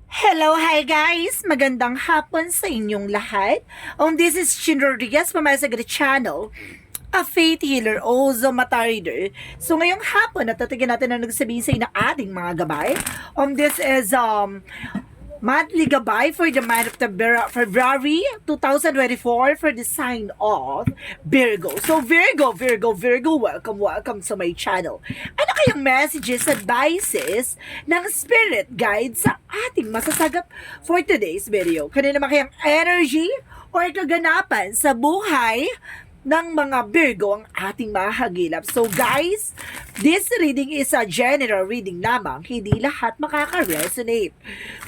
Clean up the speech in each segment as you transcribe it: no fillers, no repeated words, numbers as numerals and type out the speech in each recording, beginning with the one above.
Hello, hi guys! Magandang hapon sa inyong lahat. This is Chin Rodriguez from my channel, a faith healer, also mata reader. So ngayong hapon, natatagan natin ang nagsabihin sa inyo ng ating mga gabay. This is monthly gabay for the month of February 2024 for the sign of Virgo. So Virgo, welcome to my channel. Ano kayang messages, advices ng spirit guide sa ating masasagap for today's video? Kanina naman kayang energy or kaganapan sa buhay ng mga Virgo ang ating mahagilap. So guys, this reading is a general reading lamang, hindi lahat makaka-resonate.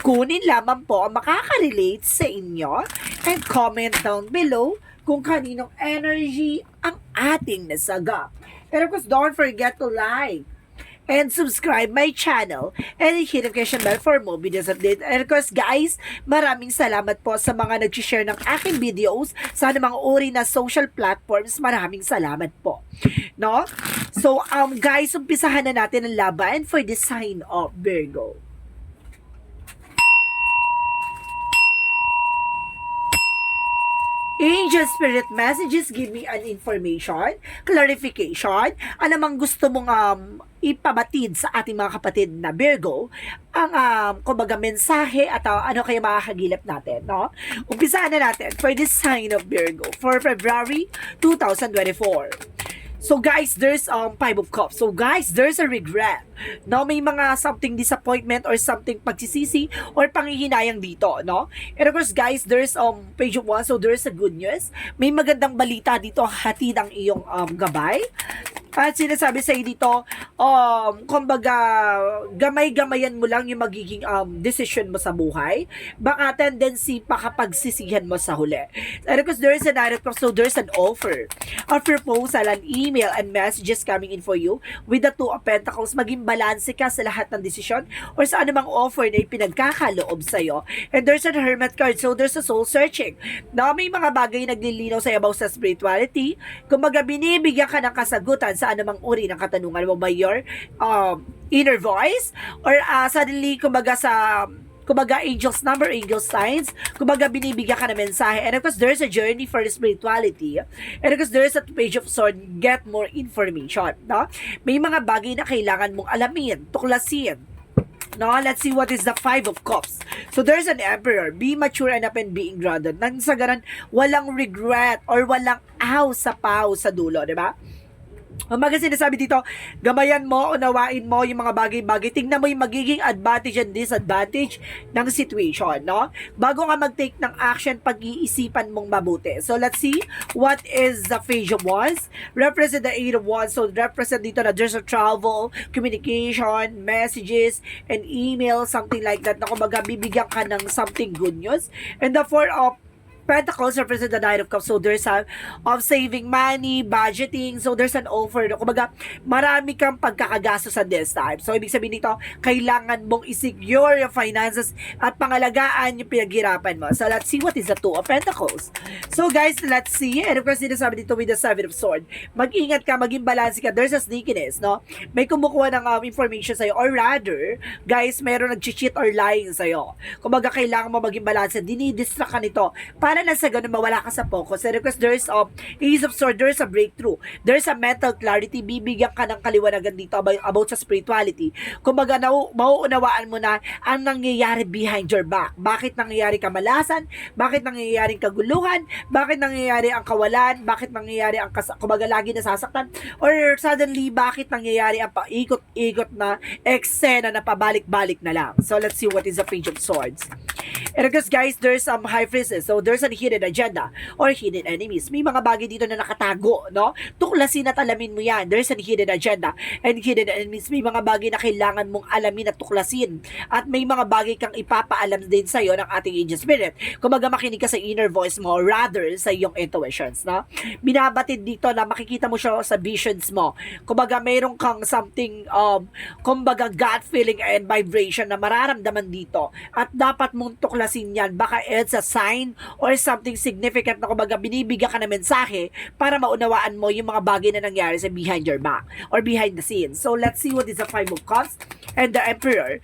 Kunin lamang po ang makaka-relate sa inyo and comment down below kung kaninong energy ang ating nasagap. And of course, don't forget to like and subscribe my channel and hit notification bell for more videos update. And of course, guys, maraming salamat po sa mga nag-share ng aking videos sa mga uri na social platforms. Maraming salamat po. No? So, guys, umpisahan na natin ang laban for the sign of Virgo. Angel Spirit Messages, give me an information, clarification, anumang gusto mong ipabatid sa ating mga kapatid na Virgo, ang kumbaga mensahe at ano kaya makakagilap natin, no? Umpisahan na natin for this sign of Virgo for February 2024. So guys, there's Five of Cups. So guys, there's a regret. No, may mga something disappointment or something pagsisisi or panghihinayang dito, no? And of course, guys, there's Page of Wands. So there's a good news. May magandang balita dito, hatid ang iyong gabay. At sinasabi sa dito, kumbaga, gamay-gamayan mo lang yung magiging decision mo sa buhay. Baka tendency pa kapag sisihan mo sa huli. And of course, there's a narrative, so there's an offer. A proposal, an email, and messages coming in for you with the Two of Pentacles. Maging balanse ka sa lahat ng desisyon or sa anumang offer na ipinagkakaloob sa'yo. And there's a Hermit card, so there's a soul searching. Na may mga bagay naglilinaw sa'yo about sa spirituality. Kumbaga, binibigyan ka ng kasagutan sa anumang uri ng katanungan mo by your inner voice or suddenly kumbaga angels number, angel signs, kumbaga binibigyan ka ng mensahe. And of course, there's a journey for spirituality. And of course, there's a Page of Swords, get more information, no? May mga bagay na kailangan mong alamin, tuklasin. No, let's see what is the Five of Cups. So there's an Emperor. Be mature enough and being grounded. Nang sa ganun, walang regret or walang aw sa pao sa dulo, di ba? Umaga sinasabi dito, gamayan mo, unawain mo yung mga bagay-bagay. Tingnan mo yung magiging advantage and disadvantage ng situation, no? Bago ka mag-take ng action, pag-iisipan mong mabuti. So, let's see what is the Page of Wands. Represent the Eight of Wands. So, represent dito na there's a travel, communication, messages, and email, something like that. Na kumbaga, bibigyan ka ng something good news. And the Four of Pentacles represent the Nine of Cups. So there's of saving money, budgeting. So there's an offer. Kumbaga, marami kang pagkakagastos at this time. So ibig sabihin nito, kailangan mong i-secure yung finances at pangalagaan yung pinaghirapan mo. So let's see what is the Two of Pentacles. So guys, let's see. And of course, sinasabi dito with the Seven of Swords. Mag-ingat ka, maging balance ka. There's a sneakiness, no? May kumukuha ng information sa'yo. Or rather, guys, mayroon nag-cheat or lying sa'yo. Kumbaga, kailangan mo maging balance. Dinidistract ka nito para na sa ganun mawala ka sa focus. And because there's Ace of Swords, there's a breakthrough. There's a mental clarity. Bibigyan ka ng kaliwanagan dito about sa spirituality. Kumbaga, mauunawaan mo na ang nangyayari behind your back. Bakit nangyayari kamalasan? Bakit nangyayari kaguluhan? Bakit nangyayari ang kawalan? Bakit nangyayari ang kumbaga lagi nasasaktan? Or suddenly, bakit nangyayari ang paikot-ikot na eksena na pabalik-balik na lang? So, let's see what is the Page of Swords. And because guys, there's some high priestess. So, there's a hidden agenda or hidden enemies. May mga bagay dito na nakatago, no? Tuklasin at alamin mo yan. There's a hidden agenda and hidden enemies. May mga bagay na kailangan mong alamin at tuklasin. At may mga bagay kang ipapaalam din sa'yo ng ating angel spirit. Kumbaga makinig ka sa inner voice mo, rather sa iyong intuitions, no? Binabatid dito na makikita mo siya sa visions mo. Kumbaga mayroon kang something, kumbaga gut feeling and vibration na mararamdaman dito. At dapat mong tuklasin tuklasin yan. Baka it's a sign or something significant na kumbaga binibigyan ka ng mensahe para maunawaan mo yung mga bagay na nangyari sa behind your back or behind the scenes. So let's see what is the Five of Cups and the Emperor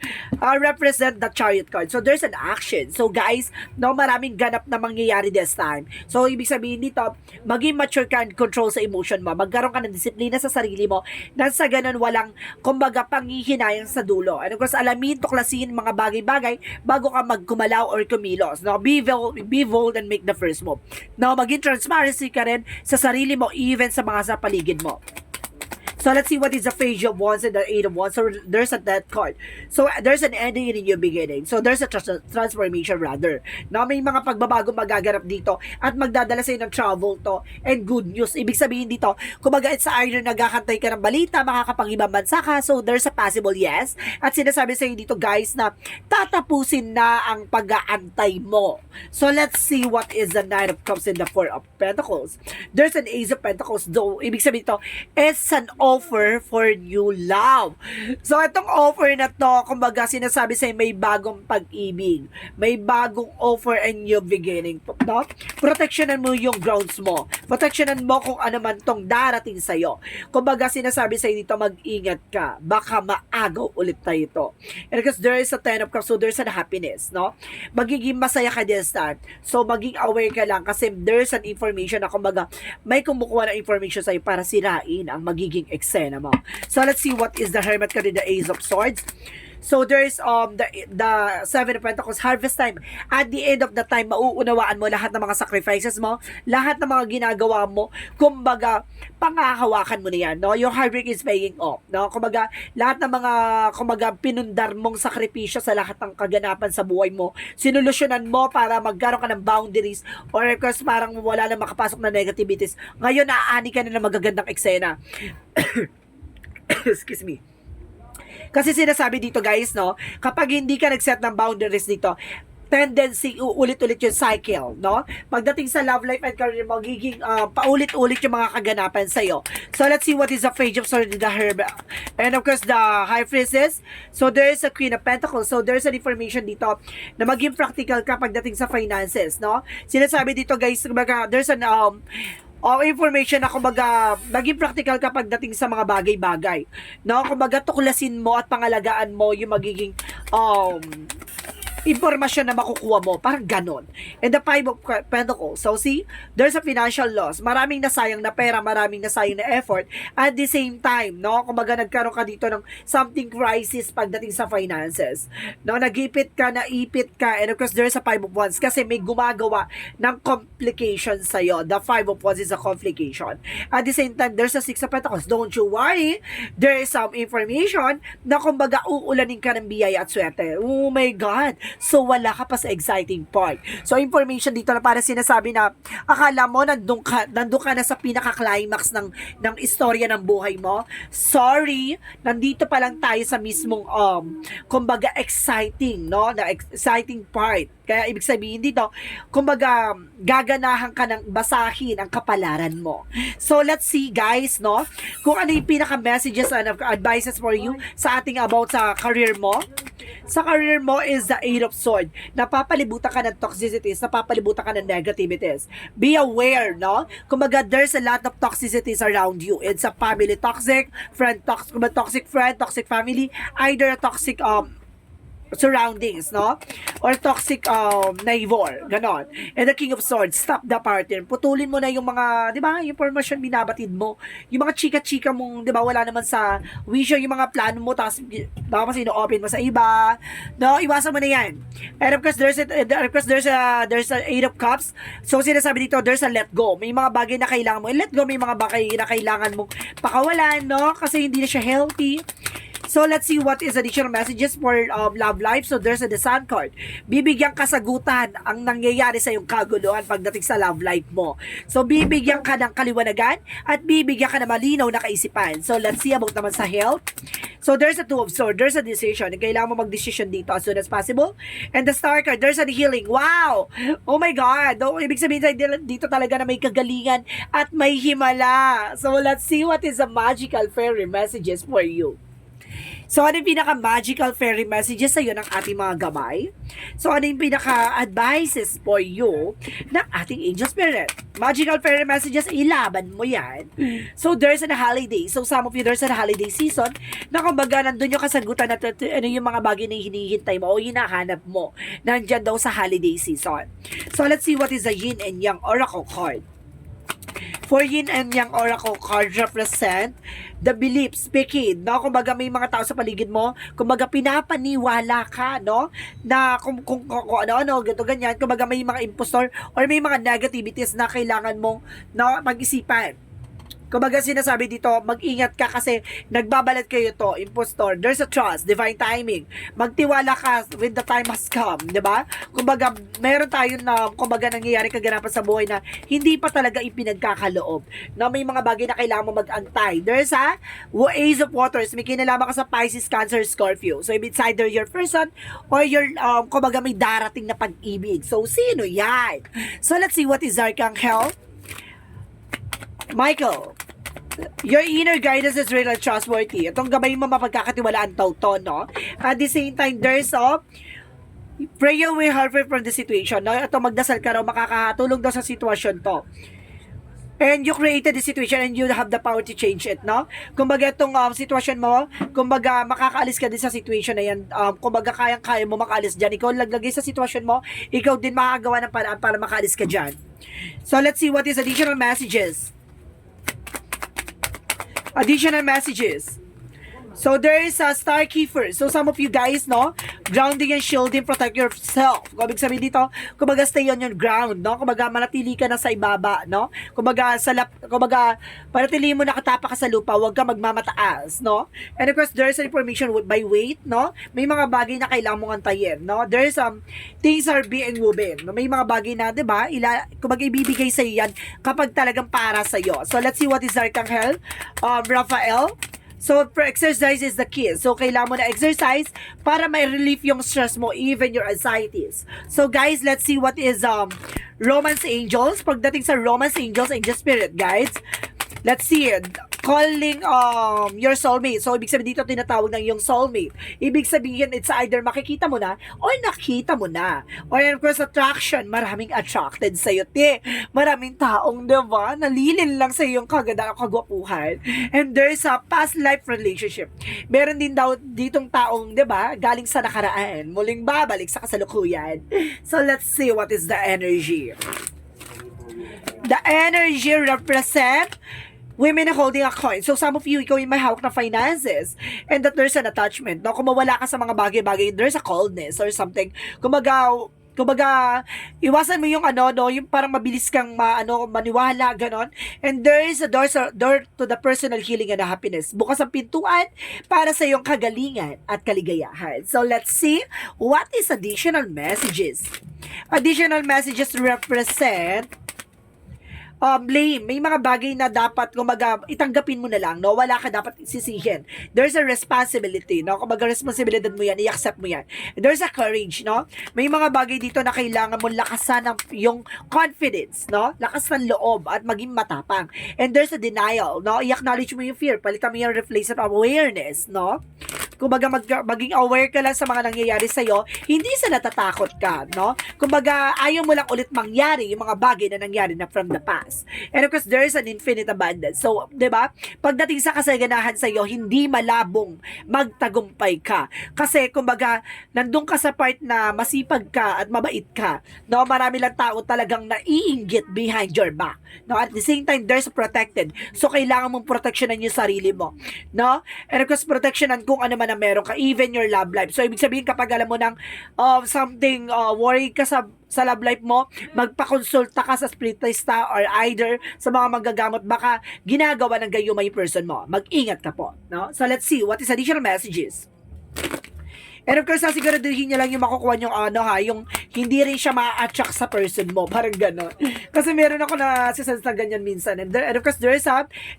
represent the Chariot card. So there's an action. So guys, no, maraming ganap na mangyayari this time. So ibig sabihin dito, maging mature ka and control sa emotion mo. Magkaroon ka ng disiplina sa sarili mo na sa ganun walang kumbaga panghihinayang sa dulo. And of course, alamin, tuklasin mga bagay-bagay bago ka magkumalaw or kumilos. No, be bold and make the first move. No, maging transparency ka rin sa sarili mo even sa mga sa paligid mo. So let's see what is the Page of Wands and the Eight of Wands. So there's a Death card. So there's an ending and a new beginning. So there's a transformation rather. No, may mga pagbabago magaganap dito at magdadala sa'yo ng travel to and good news. Ibig sabihin dito, kumbaga it's either nagkakantay ka ng balita, makakapag-ibang bansa ka. So there's a possible yes. At sinasabi sa'yo dito guys na tatapusin na ang pag-aantay mo. So let's see what is the Knight of Cups and the Four of Pentacles. There's an Ace of Pentacles though. Ibig sabihin dito, it's an offer for new love. So, itong offer na to, kumbaga sinasabi sa'yo, may bagong pag-ibig. May bagong offer and new beginning. No? Protectionan mo yung grounds mo. Protectionan mo kung ano man tong darating sa'yo. Kumbaga sinasabi sa'yo dito, mag-ingat ka. Baka maagaw ulit tayo ito. And because there is a Ten of Cups, so there's a happiness, no? Magiging masaya ka this time. So, maging aware ka lang kasi there's an information na kumbaga, may kumukuha ng information sa'yo para sirain ang magiging eksena mo. So let's see what is the Hermit card in the Ace of Swords. So there's the Seven of Pentacles, harvest time. At the end of the time, mauunawaan mo lahat ng mga sacrifices mo, lahat ng mga ginagawa mo, kumbaga pangahawakan mo na yan, no? Your hard work is paying off, no? Kumbaga lahat ng mga kumbaga pinundar mong sakripisyo sa lahat ng kaganapan sa buhay mo, sinulusyonan mo para magkaroon ka ng boundaries or of course parang wala na makapasok na negativities. Ngayon naaani ka na ng magagandang eksena. Excuse me. Kasi sinasabi dito guys, no, kapag hindi ka nag-set ng boundaries dito, tendency ulit-ulit yung cycle, no? Pagdating sa love life and career, magiging paulit-ulit yung mga kaganapan sa'yo. So let's see what is the Page of Swords, the Hermit, and of course the High Priestess. So there is a Queen of Pentacles. So there's an information dito na maging practical ka pagdating sa finances, no? Sinasabi dito guys, there's an information na kumbaga maging practical ka pagdating sa mga bagay-bagay. No? Kumbaga tuklasin mo at pangalagaan mo yung magiging impormasyon na makukuha mo. Parang ganon. And the Five of Pentacles. So see, there's a financial loss. Maraming nasayang na pera, maraming nasayang na effort. At the same time, no, kumbaga nagkaroon ka dito ng something crisis pagdating sa finances. No, nagipit ka, naipit ka, and of course, there's a Five of Wands kasi may gumagawa ng complication sa'yo. The Five of Wands is a complication. At the same time, there's a Six of Pentacles. Don't you worry. There is some information na kumbaga uulanin ka ng biyaya at swerte. Oh my God. So, wala ka pa sa exciting part. So, information dito na para sinasabi na akala mo nandun ka na sa pinaka-climax ng istorya ng buhay mo. Sorry, nandito pa lang tayo sa mismong kumbaga exciting, no? Na exciting part. Kaya ibig sabihin dito, kumbaga gaganahan ka ng basahin ang kapalaran mo. So, let's see guys, no? Kung ano yung pinaka-messages and advices for you sa ating about sa career mo. Sa career mo is the Eight of Swords. Napapalibutan ka ng toxicities, napapalibutan ka ng negativities. Be aware, no? Kumbaga, there's a lot of toxicities around you. It's a family toxic, toxic friend, toxic family, either a toxic surroundings, no? Or toxic neighbor, ganon. And the King of Swords, stop the pattern. Putulin mo na yung mga, di ba, yung information binabatid mo. Yung mga chika-chika mong, di ba, wala naman sa wisyo, yung mga plano mo, tapos baka mas ino-open mo sa iba. No, iwasan mo na yan. And of course, there's a Eight of Cups. So, sinasabi dito, there's a let go. May mga bagay na kailangan mo. Let go, may mga bagay na kailangan mong pakawalan, no? Kasi hindi na siya healthy. So, let's see what is additional messages for love life. So, there's a The Sun card. Bibigyan kasagutan ang nangyayari sa iyong kaguluhan pagdating sa love life mo. So, bibigyan ka ng kaliwanagan at bibigyan ka ng malinaw na kaisipan. So, let's see about naman sa health. So, there's a Two of Swords. There's a decision. Kailangan mo mag-decision dito as soon as possible. And the Star card, there's a healing. Wow! Oh my God! Oh, ibig sabihin dito talaga na may kagalingan at may himala. So, let's see what is the magical fairy messages for you. So, ano yung pinaka-magical fairy messages sa'yo ng ating mga gabay? So, ano yung pinaka-advices for you ng ating angel spirit? Magical fairy messages, ilaban mo yan. So, there's a holiday. So, some of you, there's a holiday season na kumbaga, nandun yung kasagutan na ano yung mga bagay na hinihintay mo o hinahanap mo. Nandyan daw sa holiday season. So, let's see what is the yin and yang oracle card. For yin and yang oracle card represent the belief speaking, no? Kumbaga may mga tao sa paligid mo, kumbaga pinapaniwala ka, no? Na kung ano, ganito, ganyan, kumbaga may mga impostor or may mga negativities na kailangan mong no, mag-isipan. Kumbaga sinasabi dito, mag-ingat ka kasi nagbabalat kayo to, impostor. There's a trust, divine timing. Magtiwala ka when the time has come, di ba? Kumbaga, meron tayo na, kumbaga nangyayari kaganapan sa buhay na hindi pa talaga ipinagkakaloob. Na may mga bagay na kailangan mo mag-antay. There's a Ace of Waters, may kinalaman ka sa Pisces, Cancer, Scorpio. So, it's either your person or your, kumbaga may darating na pag-ibig. So, sino yan? So, let's see what is Archangel Michael. Your inner guidance is real and trustworthy. Itong gabay mo mapagkakatiwalaan to, no? At the same time, there's prayer will help you from the situation, no? Ito, magdasal ka raw, makakatulong daw sa sitwasyon to. And you created the situation and you have the power to change it, no? Kumbaga itong sitwasyon mo, kumbaga makakaalis ka din sa situation na yan. Kumbaga kayang-kaya mo makaalis dyan. Ikaw naglagay sa sitwasyon mo, ikaw din makagawa ng paraan para makaalis ka dyan. So let's see what is additional messages. Additional messages. So, there is a star keeper. So, some of you guys, no? Grounding and shielding, protect yourself. Kung ibig sabihin dito, kumbaga stay on your ground, no? Kumbaga manatili ka na sa ibaba, no? Kumbaga, panatili mo nakatapa ka sa lupa, huwag ka magmamataas, no? And of course, there is information by weight, no? May mga bagay na kailangan mong antayin, no? There is things are being woven. No? May mga bagay na, di ba? Kumbaga ibibigay sa yan kapag talagang para sa iyo. So, let's see what is Archangel Raphael. So, exercise is the key. So, kailangan mo na exercise para may relief yung stress mo, even your anxieties. So, guys, let's see what is Romance Angels. Pagdating sa Romance Angels, Angel Spirit Guides, let's see it. Calling your soulmate. So, ibig sabihin dito tinatawag ng yung soulmate. Ibig sabihin, it's either makikita mo na or nakita mo na. Or of course, attraction. Maraming attracted sa'yo, te. Maraming taong, diba, nalilin lang sa yung kaganda o kagwapuhan. And there's a past life relationship. Meron din daw ditong taong, diba, galing sa nakaraan. Muling babalik sa kasalukuyan. So, let's see what is the energy. The energy represent women holding a coin. So, some of you, ikaw yung may hawak na finances and that there's an attachment. No? Kung mawala ka sa mga bagay-bagay, there's a coldness or something. Kumbaga, iwasan mo yung no, yung parang mabilis kang maniwala, ganon. And there is a door to the personal healing and happiness. Bukas ang pintuan para sa iyong kagalingan at kaligayahan. So, let's see what is additional messages. Additional messages represent blame. May mga bagay na dapat, kumbaga, itanggapin mo na lang, no? Wala ka dapat sisihin. There's a responsibility, no? Kumbaga, responsibilidad mo yan, i-accept mo yan. There's a courage, no? May mga bagay dito na kailangan mo lakasan ng yung confidence, no? Lakas ng loob at maging matapang. And there's a denial, no? I-acknowledge mo yung fear, palitan mo yung replace of awareness, no? Kumbaga, maging aware ka lang sa mga nangyayari sa'yo, hindi sa natatakot ka, no? Kumbaga, ayaw mo lang ulit mangyari yung mga bagay na nangyari na from the past. And of course, there is an infinite abundance. So, di ba? Pagdating sa kasaganahan sa'yo, hindi malabong magtagumpay ka. Kasi, kumbaga, nandun ka sa part na masipag ka at mabait ka, no? Marami lang tao talagang naiinggit behind your back, no? At the same time, there's protected. So, kailangan mong proteksyonan yung sarili mo, no? And of course, proteksyonan kung ano man na meron ka, even your love life. So, ibig sabihin, kapag alam mo ng something, worried ka sa love life mo, magpakonsulta ka sa spiritista or either sa mga manggagamot, baka ginagawa ng gayo may person mo. Mag-ingat ka po. No? So, let's see. What is additional messages? And of course, siguraduhin niya lang yung makukuha yung yung hindi rin siya ma-attract sa person mo. Parang gano'n. Kasi meron ako na sense na ganyan minsan. And of course, there is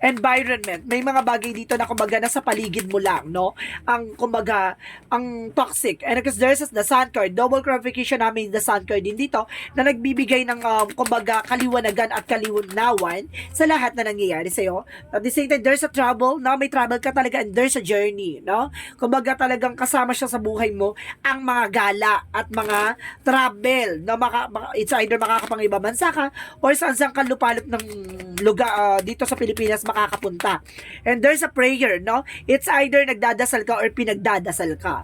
environment. May mga bagay dito na kumbaga nasa paligid mo lang, no? Ang kumbaga, ang toxic. And of course, there is the sun card. Double clarification namin the sun card din dito na nagbibigay ng kumbaga kaliwanagan at kaliwanawan sa lahat na nangyayari sa'yo. At the same time, there's a trouble, no? May trouble ka talaga and there's a journey, no? Kumbaga talagang kasama siya sa buhay mo ang mga gala at mga travel, no? It's either makakapang-ibang bansa ka or saan ka lupalop ng lugar dito sa Pilipinas makakapunta. And there's a prayer, no? It's either nagdadasal ka or pinagdadasal ka.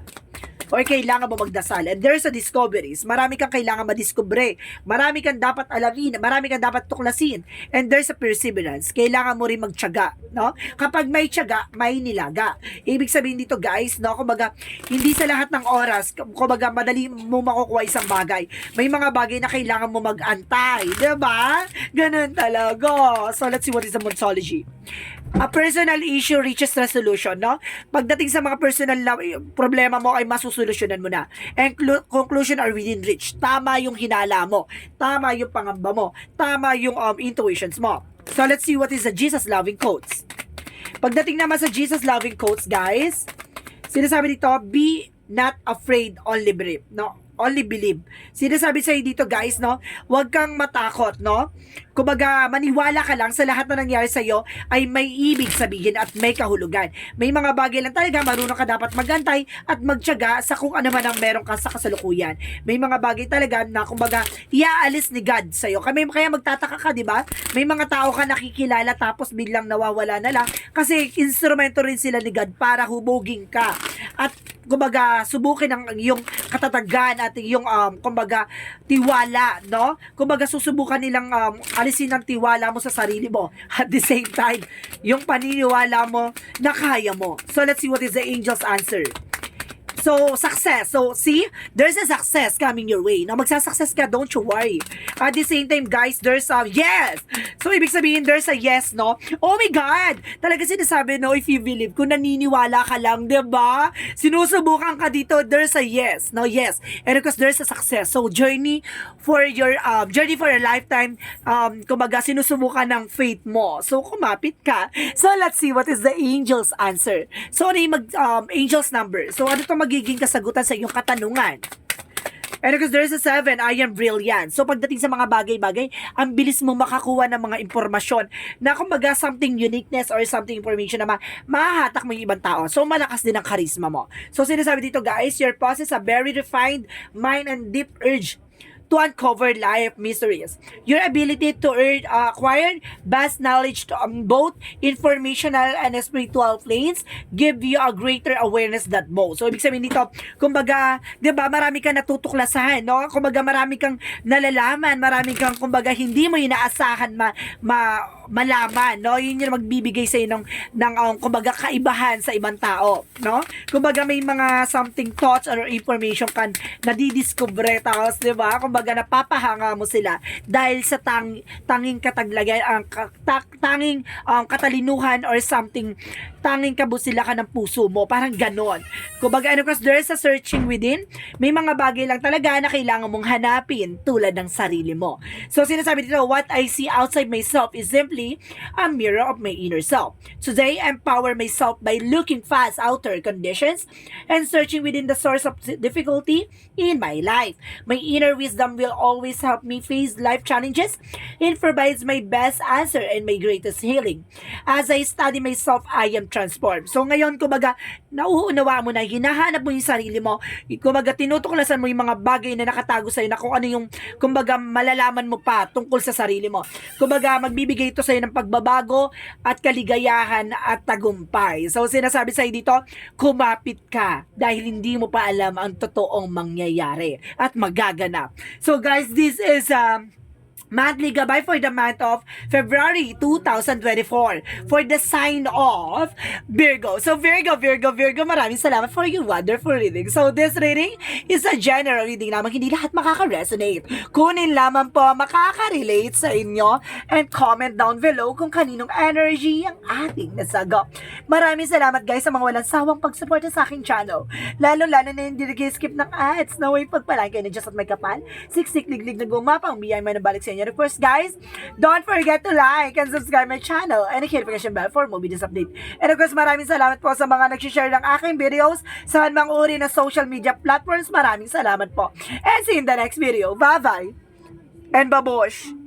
Or kailangan mo magdasal. And there's a discoveries. Marami kang kailangan madiskubre. Marami kang dapat alamin. Marami kang dapat tuklasin. And there's a perseverance. Kailangan mo rin magtiyaga, no? Kapag may tiyaga, may nilaga. Ibig sabihin dito, guys, no? Kumbaga, hindi sa lahat ng oras, kumbaga, madali mo makukuha isang bagay. May mga bagay na kailangan mo mag-antay. Diba? Ganun talaga. So, let's see what is the Monsology. A personal issue reaches resolution, no? Pagdating sa mga personal na problema mo ay masusolusyonan mo na. And conclusion are within reach. Tama yung hinala mo. Tama yung pangamba mo. Tama yung intuitions mo. So let's see what is the Jesus loving quotes. Pagdating naman sa Jesus loving quotes, guys, sinasabi dito, be not afraid, only believe, no? Only believe. Sinasabi sa'yo dito, guys, no? Huwag kang matakot, no? Kumbaga, maniwala ka lang sa lahat na nangyari sa'yo ay may ibig sabihin at may kahulugan. May mga bagay lang talaga, marunong ka dapat magantay at magtiyaga sa kung ano man ang meron ka sa kasalukuyan. May mga bagay talaga na, kumbaga, iaalis ni God sa'yo. Kaya magtataka ka, di ba? May mga tao ka nakikilala tapos biglang nawawala na lang kasi instrumento rin sila ni God para hubugin ka. At kumbaga, subukin ang iyong katatagan at iyong, kumbaga, tiwala, no? Kumbaga, susubukan nilang alisin ang tiwala mo sa sarili mo. At the same time, yung paniniwala mo na kaya mo. So, let's see what is the angel's answer. So, success. So, see, there's a success coming your way. Na magsasuccess ka, don't you worry. At the same time, guys, there's a yes. So, ibig sabihin, there's a yes, no? Oh my God! Talaga sinasabi, no, if you believe, kung naniniwala ka lang, diba? Sinusubukan ka dito, there's a yes. No, yes. And of course, there's a success. So, journey for your lifetime, kumbaga, sinusubukan ng faith mo. So, kumapit ka. So, let's see what is the angel's answer. So, ano yung angel's number? So, ano ito magiging kasagutan sa iyong katanungan? And because there's a 7, I am brilliant. So, pagdating sa mga bagay-bagay, ang bilis mo makakuha ng mga impormasyon na kumbaga something uniqueness or something information na mahahatak mo yung ibang tao. So, malakas din ang charisma mo. So, sinasabi dito, guys, your possess a very refined mind and deep urge to uncover life mysteries. Your ability to acquire vast knowledge to, both informational and spiritual planes give you a greater awareness than most. So, ibig sabihin dito, kumbaga, di ba, marami kang natutuklasan, no? Kumbaga, marami kang nalalaman, marami kang, kumbaga, hindi mo inaasahan malaman, no? Yun yung magbibigay sa'yo ng kumbaga, kaibahan sa ibang tao, no? Kumbaga, may mga something thoughts or information kan nadidiscover, tapos, di ba? Kumbaga, napapahanga mo sila dahil sa tanging kataglagan, tanging katalinuhan or something, tanging kabusila ka ng puso mo, parang ganon. Kumbaga, and of course, there's a searching within. May mga bagay lang talaga na kailangan mong hanapin tulad ng sarili mo. So, sinasabi dito, what I see outside myself is simply a mirror of my inner self. Today, I empower myself by looking past outer conditions and searching within the source of difficulty in my life. My inner wisdom will always help me face life challenges and provides my best answer and my greatest healing. As I study myself, I am transformed. So ngayon, kumbaga, nauunawa mo na, hinahanap mo yung sarili mo, kumbaga, tinutuklasan mo yung mga bagay na nakatago sa'yo na kung ano yung, kumbaga, malalaman mo pa tungkol sa sarili mo. Kumbaga, magbibigay ito sa'yo ng pagbabago at kaligayahan at tagumpay. So, sinasabi sa'yo dito, kumapit ka dahil hindi mo pa alam ang totoong mangyayari at magaganap. So guys, this is monthly gabay for the month of February 2024 for the sign of Virgo. So Virgo, maraming salamat for your wonderful reading. So this reading is a general reading lamang, hindi lahat makaka-resonate. Kunin lamang po makaka-relate sa inyo and comment down below kung kaninong energy ang ating nasagap. Maraming salamat guys sa mga walang sawang pagsuporta sa aking channel. Lalo-lalo na hindi nag-skip ng ads. Naway pagpalagi kayo na Diyos at may kapal. Siksik, liglig na gumapang biyay man nabalik sa inyo. Of course guys, don't forget to like and subscribe my channel and hit notification bell for more videos update. And of course, maraming salamat po sa mga nag-share ng aking videos sa mga uri na social media platforms. Maraming salamat po. And see you in the next video. Bye-bye. And babush.